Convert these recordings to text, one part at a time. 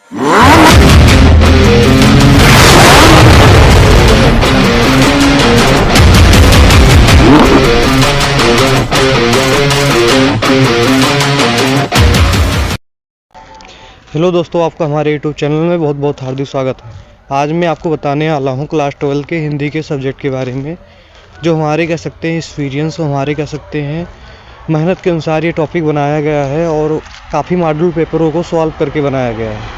Hello दोस्तों, आपका हमारे यूट्यूब चैनल में बहुत बहुत हार्दिक स्वागत है। आज मैं आपको बताने वाला हूँ क्लास 12 के हिंदी के सब्जेक्ट के बारे में, जो हमारे कह सकते हैं एक्सपीरियंस, हमारे कह सकते हैं मेहनत के अनुसार ये टॉपिक बनाया गया है और काफ़ी मॉडल पेपरों को सॉल्व करके बनाया गया है।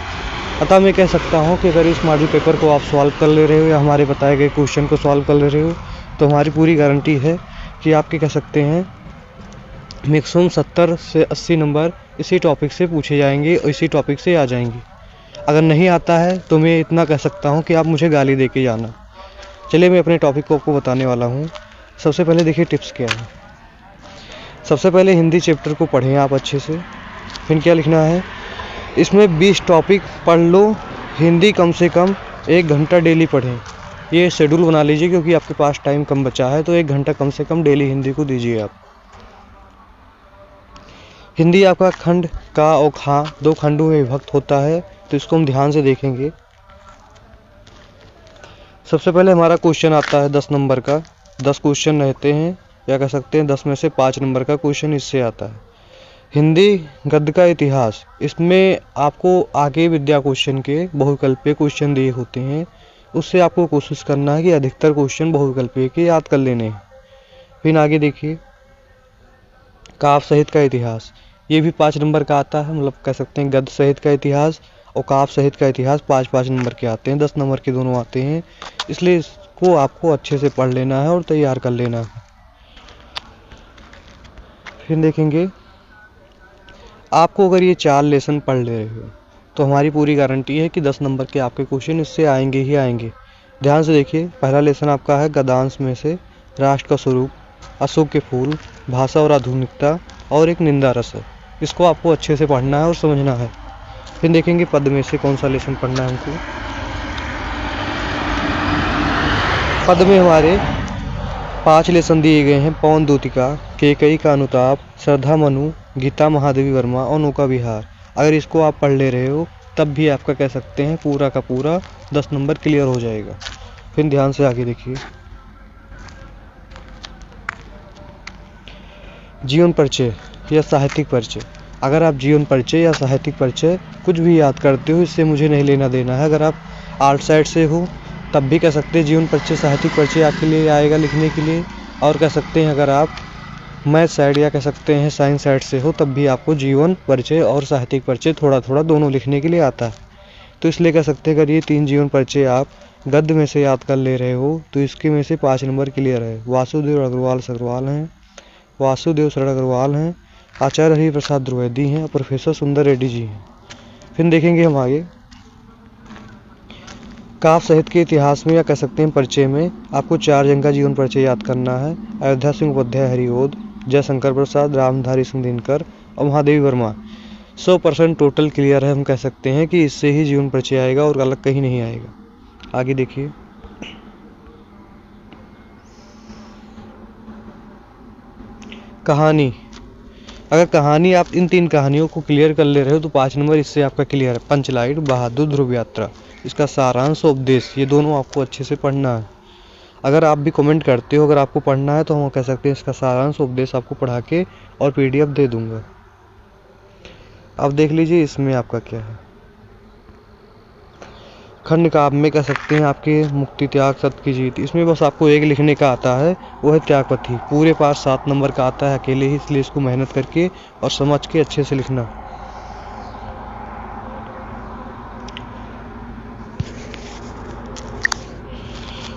अतः मैं कह सकता हूँ कि अगर इस मॉडल पेपर को आप सॉल्व कर ले रहे हो या हमारे बताए गए क्वेश्चन को सॉल्व कर ले रहे हो तो हमारी पूरी गारंटी है कि आपके कह सकते हैं मैक्सिमम 70 से 80 नंबर इसी टॉपिक से पूछे जाएंगे और इसी टॉपिक से आ जाएंगे। अगर नहीं आता है तो मैं इतना कह सकता हूँ कि आप मुझे गाली दे के जाना। चलिए मैं अपने टॉपिक को आपको बताने वाला हूँ। सबसे पहले देखिए टिप्स क्या है। सबसे पहले हिंदी चैप्टर को पढ़ें आप अच्छे से। फिर क्या लिखना है, इसमें 20 टॉपिक पढ़ लो, हिंदी कम से कम 1 घंटा डेली पढ़ें। ये शेड्यूल बना लीजिए क्योंकि आपके पास टाइम कम बचा है, तो 1 घंटा कम से कम डेली हिंदी को दीजिए आप। हिंदी आपका खंड का और खा 2 खंडों में विभक्त होता है, तो इसको हम ध्यान से देखेंगे। सबसे पहले हमारा क्वेश्चन आता है 10 नंबर का। 10 क्वेश्चन रहते हैं, या कह सकते हैं 10 में से 5 नंबर का क्वेश्चन इससे आता है। हिंदी गद्य का इतिहास, इसमें आपको आगे विद्या क्वेश्चन के बहुविकल्पीय क्वेश्चन दिए होते हैं। उससे आपको कोशिश करना है कि अधिकतर क्वेश्चन बहुविकल्पीय के याद कर लेने हैं। फिर आगे देखिए काव्य साहित्य का इतिहास, ये भी 5 नंबर का आता है, मतलब कह सकते हैं गद्य साहित्य का इतिहास और काव्य साहित्य का इतिहास 5-5 नंबर के आते हैं, 10 नंबर के दोनों आते हैं। इसलिए इसको आपको अच्छे से पढ़ लेना है और तैयार कर लेना है। फिर देखेंगे आपको अगर ये 4 लेसन पढ़ ले रहे हो तो हमारी पूरी गारंटी है कि 10 नंबर के आपके क्वेश्चन इससे आएंगे ही आएंगे। ध्यान से देखिए, पहला लेसन आपका है गद्यांश में से राष्ट्र का स्वरूप, अशोक के फूल, भाषा और आधुनिकता और एक निंदा रस है। इसको आपको अच्छे से पढ़ना है और समझना है। फिर देखेंगे पद में से कौन सा लेसन पढ़ना है हमको। पद में हमारे 5 लेसन दिए गए हैं, पवन दूतिका, केकई का अनुताप, श्रद्धा मनु, गीता महादेवी वर्मा और नौका विहार। अगर इसको आप पढ़ ले रहे हो तब भी आपका कह सकते हैं पूरा का पूरा 10 नंबर क्लियर हो जाएगा। फिर ध्यान से आगे देखिए, जीवन परिचय या साहित्यिक परिचय। अगर आप जीवन परिचय या साहित्यिक परिचय कुछ भी याद करते हो, इससे मुझे नहीं लेना देना है। अगर आप आर्ट साइड से हो तब भी कह सकते हैं जीवन परिचय, साहित्यिक परिचय आपके लिए आएगा लिखने के लिए। और कह सकते हैं अगर आप मैथ साइड या कह सकते हैं साइंस साइड से हो तब भी आपको जीवन परिचय और साहित्यिक परिचय थोड़ा थोड़ा दोनों लिखने के लिए आता है। तो इसलिए कह सकते हैं अगर ये 3 जीवन परिचय आप गद्य में से याद कर ले रहे हो तो इसके में से 5 नंबर क्लियर है। वासुदेव अग्रवाल सरवाल हैं, वासुदेव शरण अग्रवाल हैं, आचार्य हरि प्रसाद द्विवेदी हैं और प्रोफेसर सुंदर रेड्डी जी हैं। फिर देखेंगे हम आगे काव्य साहित्य के इतिहास में या कह सकते हैं परिचय में आपको 4 जन का जीवन परिचय याद करना है। अयोध्या सिंह उपाध्याय हरिओद, जयशंकर प्रसाद, रामधारी सिंह दिनकर और महादेवी वर्मा। 100% टोटल क्लियर है। हम कह सकते हैं कि इससे ही जीवन परिचय आएगा और अलग कहीं नहीं आएगा। आगे देखिए कहानी। अगर कहानी आप इन 3 कहानियों को क्लियर कर ले रहे हो तो 5 नंबर इससे आपका क्लियर है। पंचलाइट, बहादुर, ध्रुव यात्रा, इसका सारांश और उपदेश, ये दोनों आपको अच्छे से पढ़ना है। अगर आप भी कमेंट करते हो अगर आपको पढ़ना है तो हम कह सकते हैं इसका सारांश उपदेश आपको पढ़ा के और PDF दे दूंगा। अब देख लीजिए इसमें आपका क्या है। खंड काव्य में कह सकते हैं आपके मुक्ति, त्याग, सत्य की जीत। इसमें बस आपको एक लिखने का आता है, वो है त्यागपति। पूरे पास 7 नंबर का आता है अकेले ही, इसलिए इसको मेहनत करके और समझ के अच्छे से लिखना।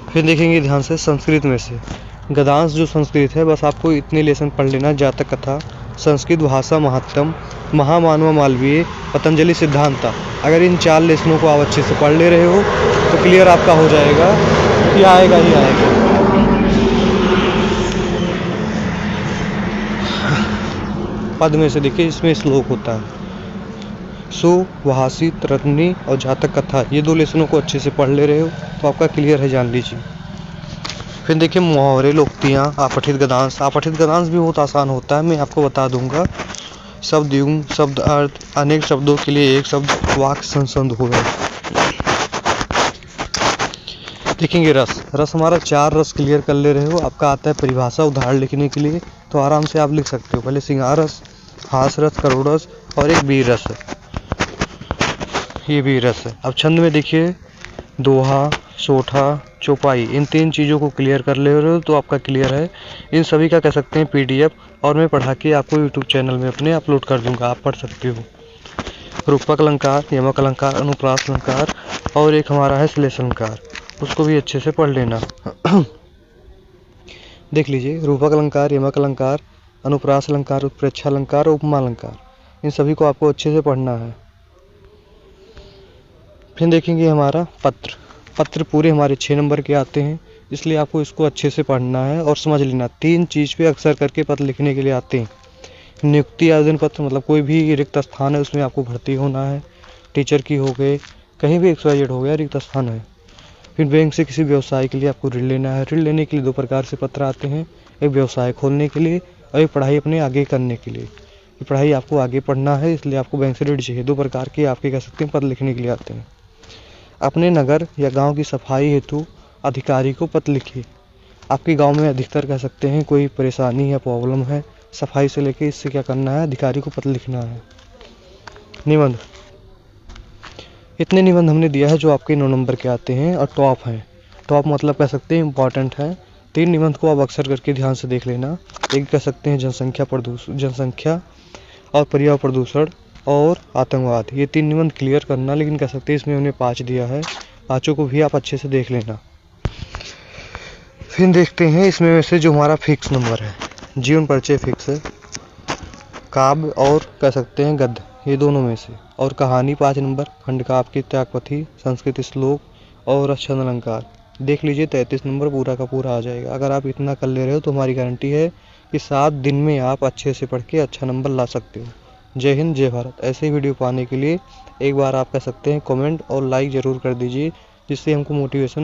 फिर देखेंगे ध्यान से संस्कृत में से गद्यांश जो संस्कृत है, बस आपको इतने लेसन पढ़ लेना। जातक कथा, संस्कृत भाषा महत्तम, महामानव मालवीय, पतंजलि सिद्धांता। अगर इन 4 लेसनों को आप अच्छे से पढ़ ले रहे हो तो क्लियर आपका हो जाएगा कि आएगा ही आएगा। पद में से देखिए इसमें श्लोक होता है, सुभाषित, रत्नी और जातक कथा। ये 2 लेसनों को अच्छे से पढ़ ले रहे हो तो आपका क्लियर है, जान लीजिए। फिर देखिए मुहावरे, लोकोक्तियाँ, अपठित गद्यांश। अपठित गद्यांश भी बहुत आसान होता है, मैं आपको बता दूंगा। शब्द युग्म, शब्द अर्थ, अनेक शब्दों के लिए एक शब्द, वाक्य संबंध हो गए। देखेंगे रस हमारा 4 रस क्लियर कर ले रहे हो। आपका आता है परिभाषा उदाहरण लिखने के लिए, तो आराम से आप लिख सकते हो। पहले श्रृंगार रस, हास रस, करुण रस और एक वीर रस है, ये वीर रस है। अब छंद में देखिए दोहा, सोठा, चौपाई, इन 3 चीज़ों को क्लियर कर ले रहे हो तो आपका क्लियर है। इन सभी का कह सकते हैं PDF, और मैं पढ़ा के आपको YouTube चैनल में अपने अपलोड कर दूंगा, आप पढ़ सकते हो। रूपक अलंकार, यमक अलंकार, अनुप्रास अलंकार और एक हमारा है श्लेष अलंकार, उसको भी अच्छे से पढ़ लेना। देख लीजिए रूपक अलंकार, यमक अलंकार, अनुप्रास अलंकार, उत्प्रेक्षा अलंकार, उपमा अलंकार, इन सभी को आपको अच्छे से पढ़ना है। फिर देखेंगे हमारा पत्र पूरे हमारे 6 नंबर के आते हैं, इसलिए आपको इसको अच्छे से पढ़ना है और समझ लेना। 3 चीज़ पे अक्सर करके पत्र लिखने के लिए आते हैं। नियुक्ति आवेदन पत्र, मतलब कोई भी रिक्त स्थान है उसमें आपको भर्ती होना है। टीचर की हो गए, कहीं भी XYZ हो गया, रिक्त स्थान है। फिर बैंक से किसी व्यवसाय के लिए आपको ऋण लेना है। ऋण लेने के लिए 2 प्रकार से पत्र आते हैं, एक व्यवसाय खोलने के लिए और एक पढ़ाई अपने आगे करने के लिए। पढ़ाई आपको आगे पढ़ना है, इसलिए आपको बैंक से ऋण चाहिए। 2 प्रकार के आपके कह सकते हैं पत्र लिखने के लिए आते हैं। अपने नगर या गांव की सफाई हेतु अधिकारी को पत्र लिखिए। आपके गांव में अधिकतर कह सकते हैं कोई परेशानी या प्रॉब्लम है सफाई से लेके, इससे क्या करना है, अधिकारी को पत्र लिखना है। निबंध, इतने निबंध हमने दिया है जो आपके 9 नंबर के आते हैं और टॉप हैं। टॉप मतलब कह सकते हैं इम्पॉर्टेंट है। 3 निबंध को आप अक्सर करके ध्यान से देख लेना। एक कह सकते हैं जनसंख्या और पर्यावरण प्रदूषण और आतंकवाद, ये 3 निबंध क्लियर करना। लेकिन कह सकते हैं इसमें हमने 5 दिया है, 5 को भी आप अच्छे से देख लेना। फिर देखते हैं इसमें से जो हमारा फिक्स नंबर है, जीवन परिचय फिक्स है, काव्य और कह सकते हैं गद्य, ये दोनों में से, और कहानी 5 नंबर, खंड काव्य की त्यागपथी, संस्कृत श्लोक और छंद अलंकार। देख लीजिए 33 नंबर पूरा का पूरा आ जाएगा। अगर आप इतना कर ले रहे हो तो हमारी गारंटी है कि 7 दिन में आप अच्छे से पढ़ के अच्छा नंबर ला सकते हो। जय हिंद, जय भारत। ऐसे ही वीडियो पाने के लिए एक बार आप कह सकते हैं कमेंट और लाइक ज़रूर कर दीजिए, जिससे हमको मोटिवेशन